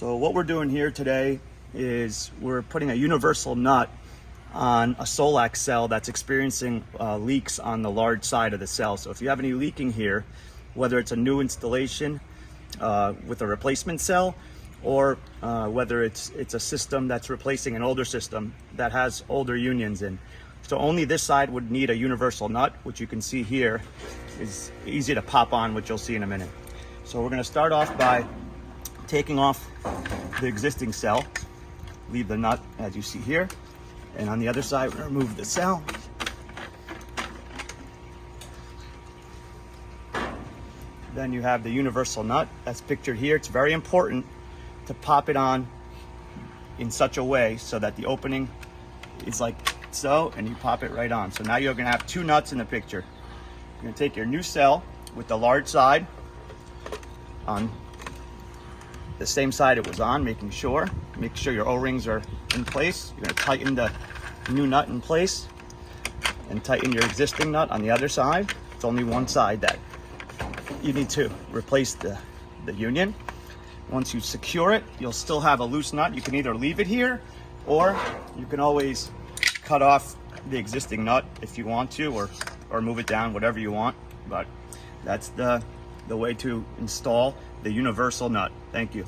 So what we're doing here today is we're putting a universal nut on a Solaxx cell that's experiencing leaks on the large side of the cell. So if you have any leaking here, whether it's a new installation with a replacement cell, or whether it's a system that's replacing an older system that has older unions in. So only this side would need a universal nut, which you can see here is easy to pop on, which you'll see in a minute. So we're gonna start off by taking off the existing cell, leave the nut as you see here, and on the other side we're gonna remove the cell. Then you have the universal nut that's pictured here. It's very important to pop it on in such a way so that the opening is like so, and you pop it right on. So now you're gonna have two nuts in the picture. You're gonna take your new cell with the large side on the same side it was on, make sure your O-rings are in place. You're gonna tighten the new nut in place and tighten your existing nut on the other side. It's only one side that you need to replace the union. Once you secure it, you'll still have a loose nut. You can either leave it here, or you can always cut off the existing nut if you want to, or move it down, whatever you want. But that's the way to install the universal nut. Thank you.